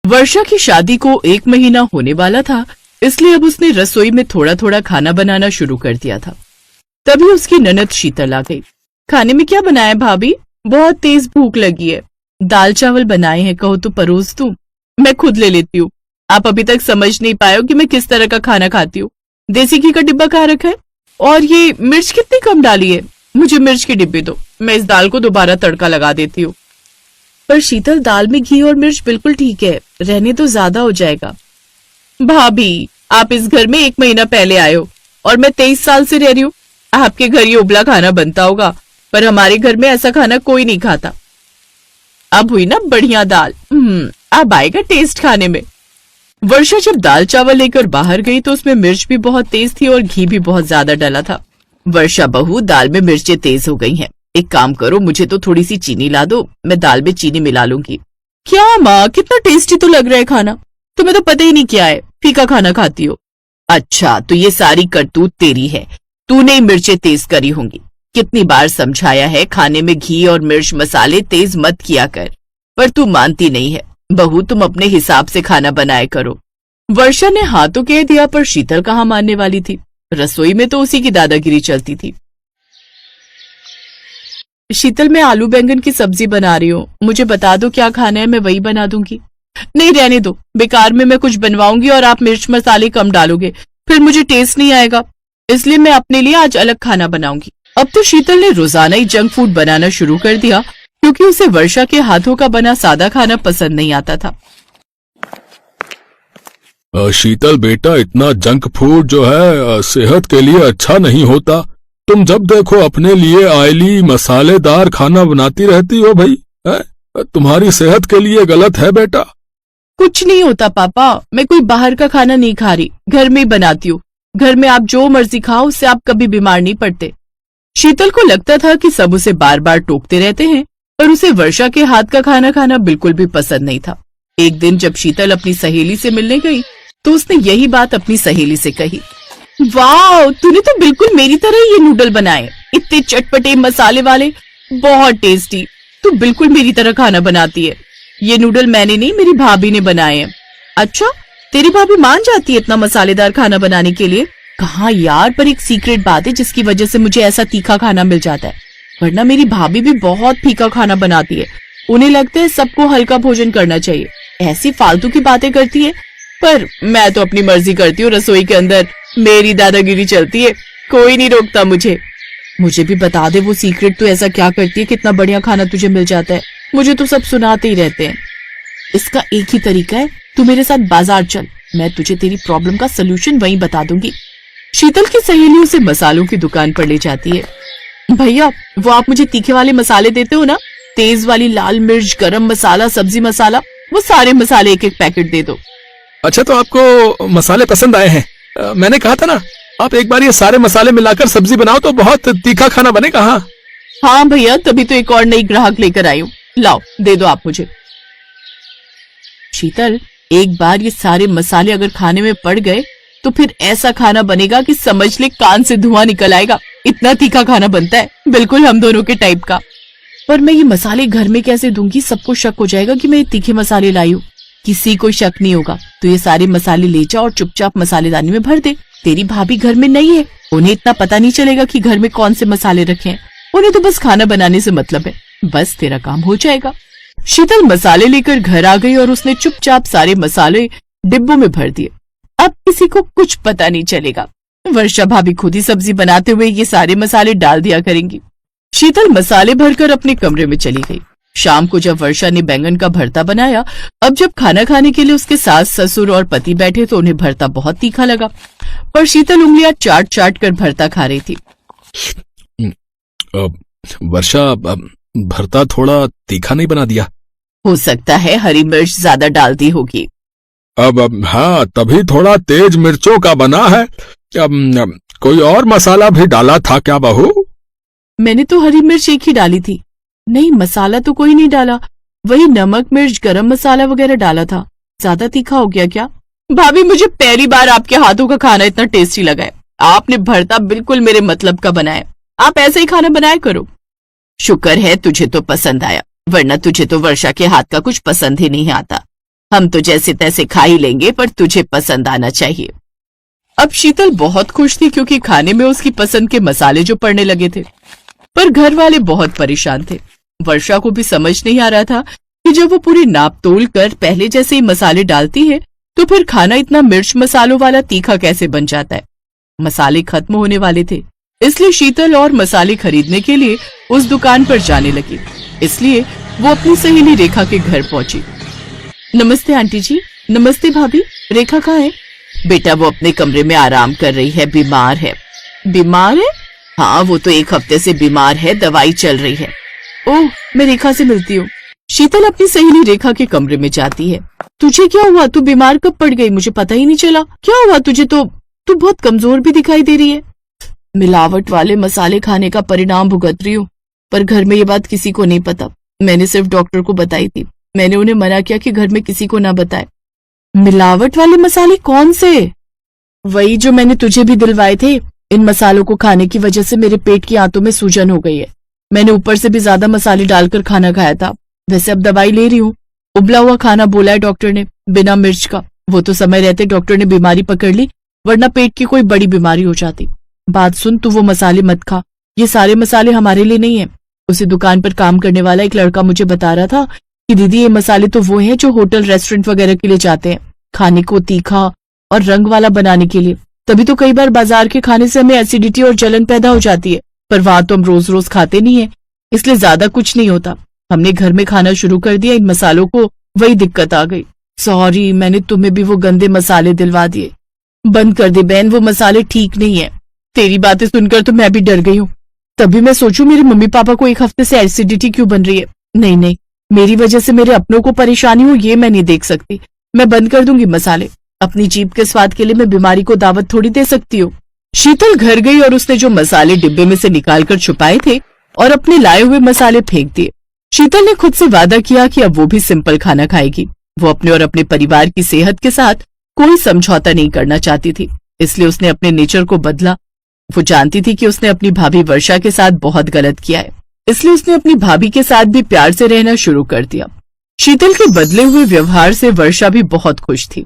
वर्षा की शादी को 1 महीना होने वाला था, इसलिए अब उसने रसोई में थोड़ा थोड़ा खाना बनाना शुरू कर दिया था। तभी उसकी ननद शीतल आ गई। खाने में क्या बनाया भाभी? बहुत तेज भूख लगी है। दाल चावल बनाए हैं, कहो तो परोस दूं? मैं खुद ले लेती हूँ। आप अभी तक समझ नहीं पाए हो कि मैं किस तरह का खाना खाती हूँ। देसी घी का डिब्बा कहाँ रखा है? और ये मिर्च कितनी कम डाली है? मुझे मिर्च के डिब्बे दो, मैं इस दाल को दोबारा तड़का लगा देती हूँ। पर शीतल, दाल में घी और मिर्च बिल्कुल ठीक है, रहने तो ज्यादा हो जाएगा। भाभी, आप इस घर में 1 महीना पहले आए हो और मैं 23 साल से रह रही हूँ। आपके घर ये उबला खाना बनता होगा, पर हमारे घर में ऐसा खाना कोई नहीं खाता। अब हुई ना बढ़िया दाल। अब आएगा टेस्ट खाने में। वर्षा जब दाल चावल लेकर बाहर गई तो उसमें मिर्च भी बहुत तेज थी और घी भी बहुत ज्यादा डला था। वर्षा बहू, दाल में मिर्चें तेज हो गई हैं। एक काम करो, मुझे तो थोड़ी सी चीनी ला दो, मैं दाल में चीनी मिला लूंगी। क्या माँ, कितना टेस्टी तो लग रहा है खाना। तुम्हें तो पता ही नहीं क्या है, फीका खाना खाती हो। अच्छा, तो ये सारी करतूत तेरी है। तूने ही मिर्चें तेज करी होंगी। कितनी बार समझाया है खाने में घी और मिर्च मसाले तेज मत किया कर, पर तू मानती नहीं है। बहू, तुम अपने हिसाब से खाना बनाया करो। वर्षा ने हाँ तो कह दिया, पर शीतल कहाँ मानने वाली थी। रसोई में तो उसी की दादागिरी चलती थी। शीतल, मैं आलू बैंगन की सब्जी बना रही हूँ, मुझे बता दो क्या खाना है, मैं वही बना दूंगी। नहीं, रहने दो, बेकार में मैं कुछ बनवाऊंगी और आप मिर्च मसाले कम डालोगे, फिर मुझे टेस्ट नहीं आएगा। इसलिए मैं अपने लिए आज अलग खाना बनाऊंगी। अब तो शीतल ने रोजाना ही जंक फूड बनाना शुरू कर दिया, क्योंकि उसे वर्षा के हाथों का बना सादा खाना पसंद नहीं आता था। शीतल बेटा, इतना जंक फूड जो है सेहत के लिए अच्छा नहीं होता। तुम जब देखो अपने लिए ऑयली मसालेदार खाना बनाती रहती हो भाई। तुम्हारी सेहत के लिए गलत है बेटा। कुछ नहीं होता पापा, मैं कोई बाहर का खाना नहीं खा रही, घर में ही बनाती हूँ। घर में आप जो मर्जी खाओ, उससे आप कभी बीमार नहीं पड़ते। शीतल को लगता था कि सब उसे बार बार टोकते रहते हैं, पर उसे वर्षा के हाथ का खाना खाना बिल्कुल भी पसंद नहीं था। एक दिन जब शीतल अपनी सहेली से मिलने गई तो उसने यही बात अपनी सहेली से कही। वाह, तूने तो बिल्कुल मेरी तरह ये नूडल बनाए, इतने चटपटे मसाले वाले, बहुत टेस्टी। तू बिल्कुल मेरी तरह खाना बनाती है। ये नूडल मैंने नहीं, मेरी भाभी ने बनाए हैं। अच्छा, तेरी भाभी मान जाती है इतना मसालेदार खाना बनाने के लिए? कहाँ यार, पर एक सीक्रेट बात है जिसकी वजह से मुझे ऐसा तीखा खाना मिल जाता है, वरना मेरी भाभी भी बहुत फीका खाना बनाती है। उन्हें लगता है सबको हल्का भोजन करना चाहिए। ऐसी फालतू की बातें करती है, पर मैं तो अपनी मर्जी करती हूँ। रसोई के अंदर मेरी दादागिरी चलती है, कोई नहीं रोकता मुझे। मुझे भी बता दे वो सीक्रेट, तू ऐसा क्या करती है, कितना बढ़िया खाना तुझे मिल जाता है। मुझे तो सब सुनाते ही रहते हैं। इसका एक ही तरीका है, तू मेरे साथ बाजार चल, मैं तुझे तेरी प्रॉब्लम का सलूशन वहीं बता दूंगी। शीतल की सहेली उसे मसालों की दुकान पर ले जाती है। भैया, वो आप मुझे तीखे वाले मसाले देते हो ना, तेज वाली लाल मिर्च, गरम मसाला, सब्जी मसाला, वो सारे मसाले एक एक पैकेट दे दो। अच्छा, तो आपको मसाले पसंद आए हैं? मैंने कहा था ना, आप एक बार ये सारे मसाले मिलाकर सब्जी बनाओ तो बहुत तीखा खाना बनेगा। हाँ भैया, तभी तो एक और नई ग्राहक लेकर आई हूँ। लाओ, दे दो आप मुझे। शीतल, एक बार ये सारे मसाले अगर खाने में पड़ गए तो फिर ऐसा खाना बनेगा कि समझ ले कान से धुआं निकल आएगा। इतना तीखा खाना बनता है, बिल्कुल हम दोनों के टाइप का। पर मैं ये मसाले घर में कैसे दूंगी? सबको शक हो जाएगा कि मैं ये तीखे मसाले लाई हूँ। किसी को शक नहीं होगा। तो ये सारे मसाले ले जा और चुपचाप मसालेदानी में भर दे। तेरी भाभी घर में नहीं है, उन्हें इतना पता नहीं चलेगा कि घर में कौन से मसाले रखे हैं। उन्हें तो बस खाना बनाने से मतलब है। बस तेरा काम हो जाएगा। शीतल मसाले लेकर घर आ गई और उसने चुपचाप सारे मसाले डिब्बों में भर दिए। अब किसी को कुछ पता नहीं चलेगा। वर्षा भाभी खुद ही सब्जी बनाते हुए ये सारे मसाले डाल दिया करेंगी। शीतल मसाले भरकर अपने कमरे में चली गई। शाम को जब वर्षा ने बैंगन का भरता बनाया, अब जब खाना खाने के लिए उसके सास, ससुर और पति बैठे तो उन्हें भरता बहुत तीखा लगा, पर शीतल उंगलियां चाट चाट कर भरता खा रही थी। वर्षा, भरता थोड़ा तीखा नहीं बना दिया? हो सकता है हरी मिर्च ज्यादा डाल दी होगी। अब हाँ, तभी थोड़ा तेज मिर्चों का बना है। कोई और मसाला भी डाला था क्या बहू? मैंने तो हरी मिर्च एक ही डाली थी। नहीं, मसाला तो कोई नहीं डाला, वही नमक, मिर्च, गरम मसाला वगैरह डाला था। ज्यादा तीखा हो गया क्या? भाभी, मुझे पहली बार आपके हाथों का खाना इतना टेस्टी लगा है। आपने भरता बिल्कुल मेरे मतलब का बनाया। आप ऐसे ही खाना बनाया करो। शुक्र है तुझे तो पसंद आया, वरना तुझे तो वर्षा के हाथ का कुछ पसंद ही नहीं आता। हम तो जैसे तैसे खा ही लेंगे, पर तुझे पसंद आना चाहिए। अब शीतल बहुत खुश थी क्योंकि खाने में उसकी पसंद के मसाले जो पड़ने लगे थे, पर घर वाले बहुत परेशान थे। वर्षा को भी समझ नहीं आ रहा था कि जब वो पूरी नाप तोल कर पहले जैसे ही मसाले डालती है तो फिर खाना इतना मिर्च मसालों वाला तीखा कैसे बन जाता है। मसाले खत्म होने वाले थे, इसलिए शीतल और मसाले खरीदने के लिए उस दुकान पर जाने लगी। इसलिए वो अपनी सहेली रेखा के घर पहुंची। नमस्ते आंटी जी। नमस्ते भाभी। रेखा कहाँ है? बेटा वो अपने कमरे में आराम कर रही है, बीमार है। बीमार है? हाँ, वो तो 1 हफ्ते से बीमार है, दवाई चल रही है। ओह, मैं रेखा से मिलती हूँ। शीतल अपनी सहेली रेखा के कमरे में जाती है। तुझे क्या हुआ? तू बीमार कब पड़ गई? मुझे पता ही नहीं चला। क्या हुआ तुझे? तो तू बहुत कमजोर भी दिखाई दे रही है। मिलावट वाले मसाले खाने का परिणाम भुगत रही हूँ, पर घर में ये बात किसी को नहीं पता। मैंने सिर्फ डॉक्टर को बताई थी। मैंने उन्हें मना किया कि घर में किसी को ना बताए। मिलावट वाले मसाले कौन से? वही जो मैंने तुझे भी दिलवाए थे। इन मसालों को खाने की वजह से मेरे पेट की आंतों में सूजन हो गई है। मैंने ऊपर से भी ज्यादा मसाले डालकर खाना खाया था। वैसे अब दवाई ले रही हूँ। उबला हुआ खाना बोला है डॉक्टर ने, बिना मिर्च का। वो तो समय रहते डॉक्टर ने बीमारी पकड़ ली, वरना पेट की कोई बड़ी बीमारी हो जाती। बात सुन, तू वो मसाले मत खा। ये सारे मसाले हमारे लिए नहीं है। उसी दुकान पर काम करने वाला एक लड़का मुझे बता रहा था कि दीदी ये मसाले तो वो हैं जो होटल रेस्टोरेंट वगैरह के लिए जाते हैं, खाने को तीखा और रंग वाला बनाने के लिए। तभी तो कई बार बाजार के खाने से हमें एसिडिटी और जलन पैदा हो जाती है, पर वहां तो हम रोज रोज खाते नहीं है, इसलिए ज्यादा कुछ नहीं होता। हमने घर में खाना शुरू कर दिया इन मसालों को, वही दिक्कत आ गई। सॉरी, मैंने तुम्हें भी वो गंदे मसाले दिलवा दिए। बंद कर दे बहन, वो मसाले ठीक नहीं है। तेरी बातें सुनकर तो मैं भी डर गई हूँ। तभी मैं सोचूं मेरे मम्मी पापा को 1 हफ्ते से एसिडिटी क्यों बन रही है। नहीं नहीं, मेरी वजह से मेरे अपनों को परेशानी हो ये मैं नहीं देख सकती। मैं बंद कर दूंगी मसाले। अपनी जीभ के स्वाद के लिए मैं बीमारी को दावत थोड़ी दे सकती हूँ। शीतल घर गई और उसने जो मसाले डिब्बे में से निकालकर छुपाए थे और अपने लाए हुए मसाले फेंक दिए। शीतल ने खुद से वादा किया कि अब वो भी सिंपल खाना खाएगी। वो अपने और अपने परिवार की सेहत के साथ कोई समझौता नहीं करना चाहती थी, इसलिए उसने अपने नेचर को बदला। वो जानती थी कि उसने अपनी भाभी वर्षा के साथ बहुत गलत किया है, इसलिए उसने अपनी भाभी के साथ भी प्यार से रहना शुरू कर दिया। शीतल के बदले हुए व्यवहार से वर्षा भी बहुत खुश थी।